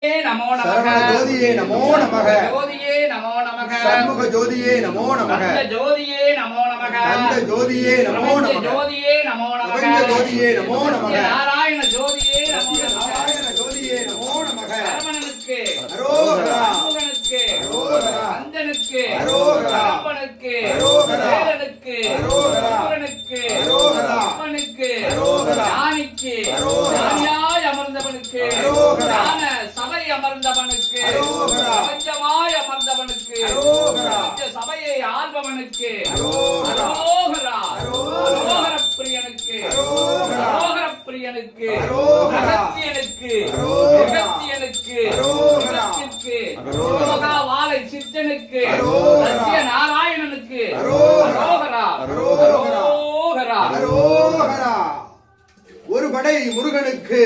நமோ நமக ஜோதியே நமோ நமக ஜோதியே நமோ நமக சண்முக ஜோதியே நமோ நமக ஜோதியே நமோ நமக கந்த ஜோதியே நமோ நமக ஜோதியே நமோ நமக ஜோதியே நமோ நமக நாராயண ஜோதியே நமோ நமக நாராயண ஜோதியே நமோ நமக சரவணனுக்கு அரோகரா சண்முகனுக்கு அரோகரா அந்தனுக்கு அரோகரா அப்பனுக்கு அரோகரா வேலனுக்கு அரோகரா முருகனுக்கு அரோகரா அப்பனுக்கு அரோகரா ஞானிக்கு அரோகரா ஞானியாய் அமர்ந்தவனுக்கு அரோகரா ஞான சபை அமர்ந்தவனுக்கு அரோகரா பிரபஞ்சமாய் அமர்ந்தவனுக்கு அரோகரா சபையை ஆள்பவனுக்கு அரோகரா அரோகரா அரோகரா அரோகர பிரியனுக்கு அரோகரா அரோகர பிரியனுக்கு அரோகரா அகத்தியனுக்கு அரோகரா அகத்தியனுக்கு அரோகரா அகத்திற்கு அரோகரா வாழை சித்தனுக்கு அரோகரா சத்திய நாராயணனுக்கு அரோகரா அரோகரா அரோகரா அரோகரா ஒரு படை முருகனுக்கு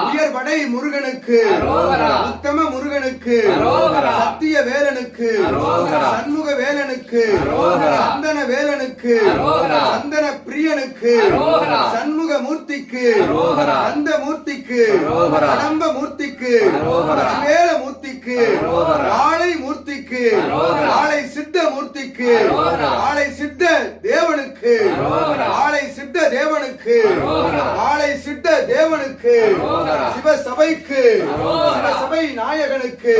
உயர் படை முருகனுக்கு உத்தம முருகனுக்கு சத்திய வேலனுக்கு சண்முக வேலனுக்கு சந்தன வேலனுக்கு சந்தன பிரியனுக்கு சண்முக மூர்த்திக்கு அந்த மூர்த்திக்கு கடம்ப மூர்த்திக்கு வேல மூர்த்திக்கு ஆளை மூர்த்திக்கு ஆளை சித்த மூர்த்திக்கு ஆளை சித்த தேவனுக்கு ஆளை சித்த தேவனுக்கு ஆளை சித்த தேவனுக்கு சிவசபைக்கு சிவசபை நாயகனுக்கு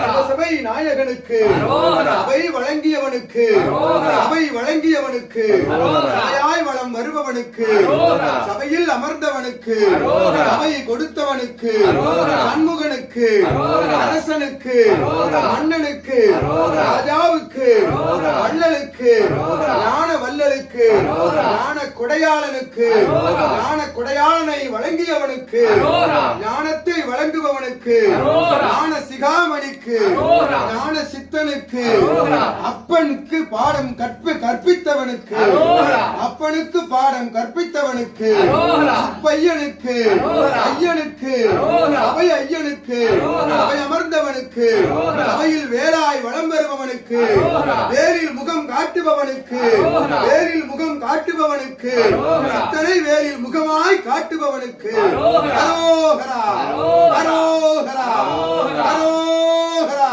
சிவசபை நாயகனுக்கு சபை வழங்கியவனுக்கு சபை வழங்கியவனுக்கு சபையாய் வளம் வருபவனுக்கு சபையில் அமர்ந்தவனுக்கு சபை கொடுத்தவனுக்கு சண்முகனுக்கு அரசனுக்கு மன்னனுக்கு ராஜாவுக்கு வள்ளலுக்கு ஞான வள்ளலுக்கு ஞான கொடையாளனுக்கு ஞான கொடையாளனை வழங்கியவனுக்கு ஞானத்தை வழங்குபவனுக்கு ஞான சிகாமணிக்கு ஞான சித்தனுக்கு அப்பனுக்கு பாடம் கற்பித்தவனுக்கு அப்பனுக்கு பாடம் கற்பித்தவனுக்கு அப்பையனுக்கு ஐயனுக்கு அவை ஐயனுக்கு அவை அமர்ந்தவனுக்கு அவையில் வேலாய் வளம் பெறுபவனுக்கு வேலில் முகம் காட்டுபவனுக்கு வேலில் முகம் காட்டுபவனுக்கு அத்தனை வேலில் முகமாய் காட்டுபவனுக்கு அரோகரா அரோகரா அரோகரா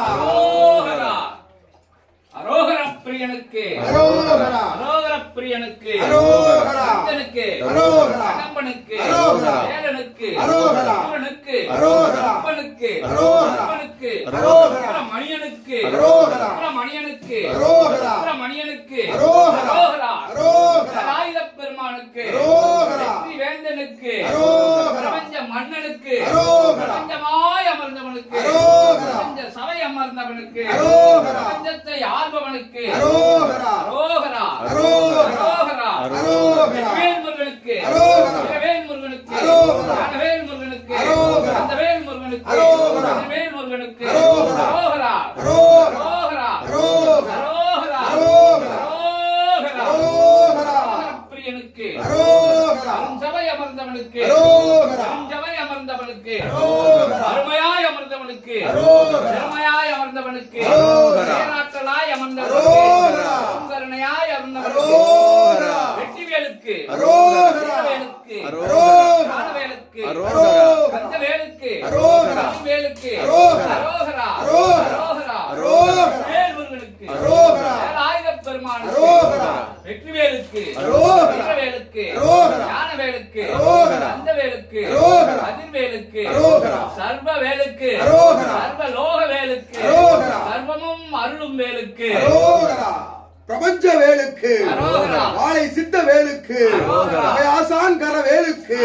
அரோகர பிரியனுக்கு அரோகரா அரோகர பிரியனுக்கு அரோகரா அந்தனுக்கு அரோகரா அகம்பனுக்கு அரோகரா வேலனுக்கு அரோகரா முருகனுக்கு அரோகரா அப்பனுக்கு அரோகரா அப்பனுக்கு அரோகரா மணியனுக்கு அரோகரா மணியனுக்கு அரோகரா மணியனுக்கு அரோகரா அரோகரா அரோகரா ஆயுத பெருமானுக்கு அரோகரா வெற்றி வேந்தனுக்கு அரோகரா பிரபஞ்ச மன்னனுக்கு அரோகரா பிரபஞ்சமாய் அமர்ந்தவனுக்கு அரோகரா பிரபஞ்ச சபை அமர்ந்தவனுக்கு அரோகரா பிரபஞ்சத்தை ஆள்பவனுக்கு அரோகரா அரோகரா அரோகரா அரோகரா வேல் முருகனுக்கு அரோகரா வேல் முருகனுக்கு அரோகரா வேல் முருகனுக்கு அரோகரா அந்த வேல் முருகனுக்கு அரோகரா வேல் முருகனுக்கு அரோகரா அரோகரா அரோகரா அரோகரா அரோகரா அரோகரா அரோகரா அரோகரா அரோகரா பிரியனுக்கு அரோகரா சபை அமர்ந்தவனுக்கு அரோகரா சபை அமர்ந்தவனுக்கு அரோகரா அருமையாய் அமர்ந்தவனுக்கு அரோகரா பெருமையாய் அமர்ந்தவனுக்கு அரோகரா பேராற்றலாய் அமர்ந்தவனுக்கு அரோகரா கருணையாய் அமர்ந்தவனுக்கு அரோகரா வெற்றிவேலுக்கு அரோகரா வேலுக்கு அரோகரா ஞானவேலுக்கு அரோகரா கந்தவேலுக்கு அரோகரா வேலுக்கு அரோகரா அரோகரா அரோகரா அரோகரா அரோகரா வேல் முருகனுக்கு அரோகரா வேலாயுத பெருமானுக்கு அரோகரா வெற்றிவேலுக்கு அரோகரா வேலுக்கு அரோகரா ஞானவேலுக்கு அரோகரா கந்தவேலுக்கு அரோகரா அதிர்வேலுக்கு அரோகரா சர்வ வேலுக்கு அரோகரா சர்வ லோக வேலுக்கு அரோகரா சர்வமும் அருளும் வேலுக்கு அரோகரா பிரபஞ்ச வேலுக்கு அரோகரா வாழை சித்த வேலுக்கு ஆசான் கர வேலுக்கு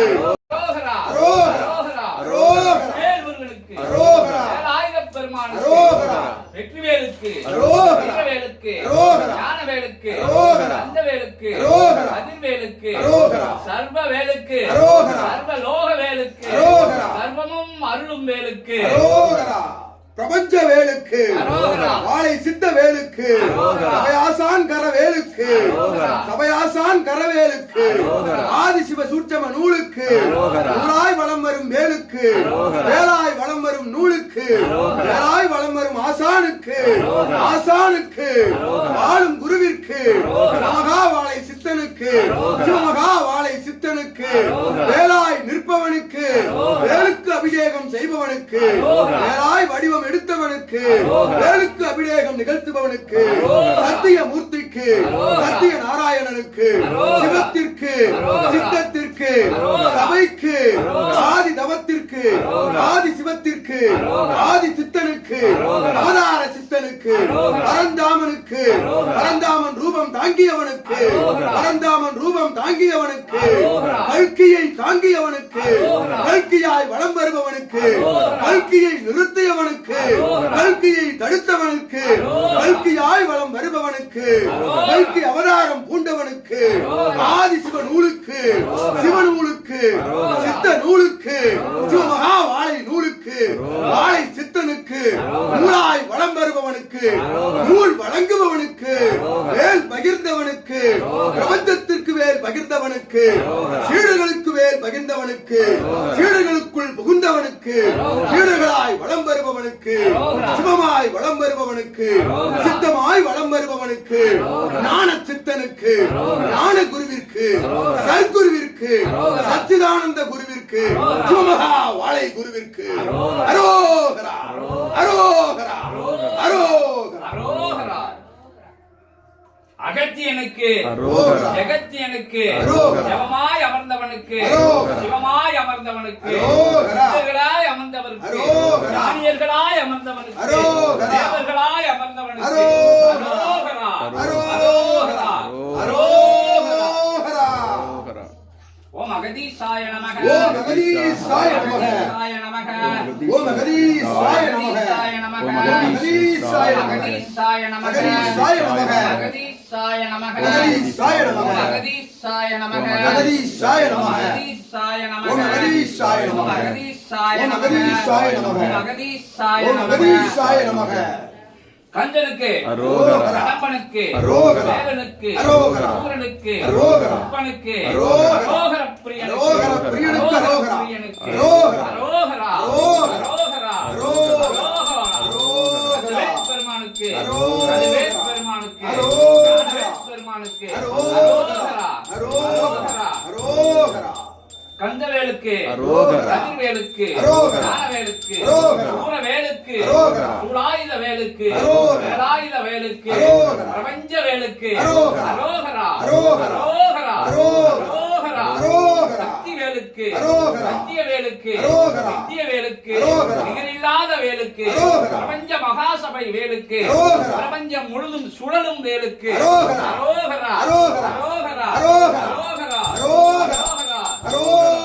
அரோகரா அரோகரா அரோகரா அரோகரா வேல் முருகனுக்கு அரோகரா வேலாயுத பெருமானுக்கு அரோகரா வெற்றிவேலுக்கு அரோகரா வேலுக்கு அரோகரா ஞானவேலுக்கு அரோகரா கந்தவேலுக்கு அரோகரா அதிர்வேலுக்கு அரோகரா சர்வ வேலுக்கு அரோகரா சர்வ லோக வேலுக்கு அரோகரா சர்வமும் அருளும் வேலுக்கு அரோகரா பிரபஞ்ச வேலுக்கு அரோகரா வாழை சித்த வேலுக்கு ஆசான் கர வேலுக்கு ஆசான் கரவேலுக்கு ஆதி சிவ சூட்சம நூலுக்கு நூலாய் வலம் வரும் வேலுக்கு வேலாய் வலம் வரும் நூலுக்கு வேலாய் வலம் வரும் ஆசானுக்கு ஆசானுக்கு வாழும் குருவிற்கு மகா வாழை சித்தனுக்கு சிவமகா வாழை சித்தனுக்கு வேலாய் நிற்பவனுக்கு வேலுக்கு அபிஷேகம் செய்பவனுக்கு வேலாய் வடிவம் எடுத்தவனுக்கு, வேலுக்கு அபிஷேகம் நிகழ்த்துபவனுக்கு, சத்திய மூர்த்திக்கு, சத்திய நாராயணனுக்கு, சிவத்திற்கு, சித்தத்திற்கு, சபைக்கு, ஆதி தவத்திற்கு, ஆதி சிவத்திற்கு, ஆதி சித்தனுக்கு, அவதார சித்தனுக்கு, பரந்தாமனுக்கு, பரந்தாமன் ரூபம் தாங்கியவனுக்கு, பரந்தாமன் ரூபம் தாங்கியவனுக்கு, கல்கியை தாங்கியவனுக்கு, கல்கியாய் வலம் வருபவனுக்கு, கல்கியை நிறுத்தியவனுக்கு, கல்கியை தடுத்தவனுக்கு, கல்கியாய் வலம் வருபவனுக்கு, கல்கி அவதாரம் பூண்டவனுக்கு, ஆதி சிவ நூலுக்கு, சிவநூலுக்கு, சித்த நூலுக்கு, சிவமகா வாழை நூலுக்கு, வாழை சித்தனுக்கு, நூலாய் வலம் வருபவனுக்கு, நூல் வழங்குபவனுக்கு, வேல் பகிர்ந்தவனுக்கு, பிரபஞ்சத்திற்கு வேல் பகிர்ந்தவனுக்கு, சீடர்களுக்கு வேல் பகிர்ந்தவனுக்கு, சீடர்களுக்குள் புகுந்தவனுக்கு, சீடர்களாய் வலம் வருபவனுக்கு, சிவமாய் வலம் வருபவனுக்கு, சித்தமாய் வலம் வருபவனுக்கு, ஞான சித்தனுக்கு, ஞான குருவிற்கு, சத்குருவிற்கு, சச்சிதானந்த குருவிற்கு, சிவமகா வாழை குருவிற்கு அரோகரா அரோகரா அரோகரா அரோகரா. அகத்தியனுக்கு, அரோகரா. ஜெகத்தியனுக்கு, அரோகரா. ஜெபமாய் அமர்ந்தவனுக்கு, அரோகரா. சிவமாய் அமர்ந்தவனுக்கு, அரோகரா. சித்தர்களாய் அமர்ந்தவனுக்கு, அரோகரா. ஞானியர்களாய் அமர்ந்தவனுக்கு, அரோகரா. தேவர்களாய் அமர்ந்தவனுக்கு, அரோகரா. அரோகரா. அரோகரா. அரோகரா. அரோகரா. ஓம் அகதீசாய நமக. ஓம் அகதீசாய நமக. அகதீசாய நமக. ஓம் அகதீசாய நமக. அகதீசாய நமக. அகதீசாய நமக. அகதீசாய நமக. அகதீசாய நமக. அகதீசாய நமக. அகதீசாய நமக. அகதீசாய நமக. அகதீசாய நமக. அகதீசாய நமக. ஓம் அகதீசாய நமக. அகதீசாய ஓம் நமக. அகதீசாய நமக. அகதீசாய ஓம் நமக. அகதீசாய நமக. கஞ்சனுக்கு, அரோகரா. கடம்பனுக்கு, அரோகரா. வேலனுக்கு, அரோகரா. சூரனுக்கு, அரோகரா. அப்பனுக்கு, அரோகரா. அரோகர பிரியனுக்கு, அரோகர பிரியனுக்கு அரோகரா. பிரியனுக்கு, அரோகரா. அரோகரா. அரோகரா. அரோகரா. அரோகரா. அரோகரா. பெருமானுக்கு, அரோகரா. பெருமானுக்கு, அரோகரா. பெருமானுக்கு, அரோகரா. அரோகரா. அரோகரா. கந்தவேலுக்கு, அரோகரா. கதிர்வேலுக்கு, அரோகரா. ஞானவேலுக்கு, அரோகரா. சூரவேலுக்கு, அரோகரா. சூலாயுத வேலுக்கு, அரோகரா. வேலாயுத வேலுக்கு, அரோகரா. பிரபஞ்ச வேலுக்கு, அரோகரா. அரோகரா. அரோகரா. அரோகரா. அரோகரா. அரோகரா. அரோகரா. சக்தி வேலுக்கு, அரோகரா. சத்திய வேலுக்கு, அரோகரா. நித்திய வேலுக்கு, அரோகரா. நிகரில்லாத வேலுக்கு, அரோகரா. பிரபஞ்ச மகாசபை வேலுக்கு, அரோகரா. பிரபஞ்சம் முழுதும் சுழலும் வேலுக்கு, அரோகரா. அரோகரா. அரோகரா. அரோகரா. அரோகரா. அரோகரா. அரோகரா. அரோகரா. அரோகரா.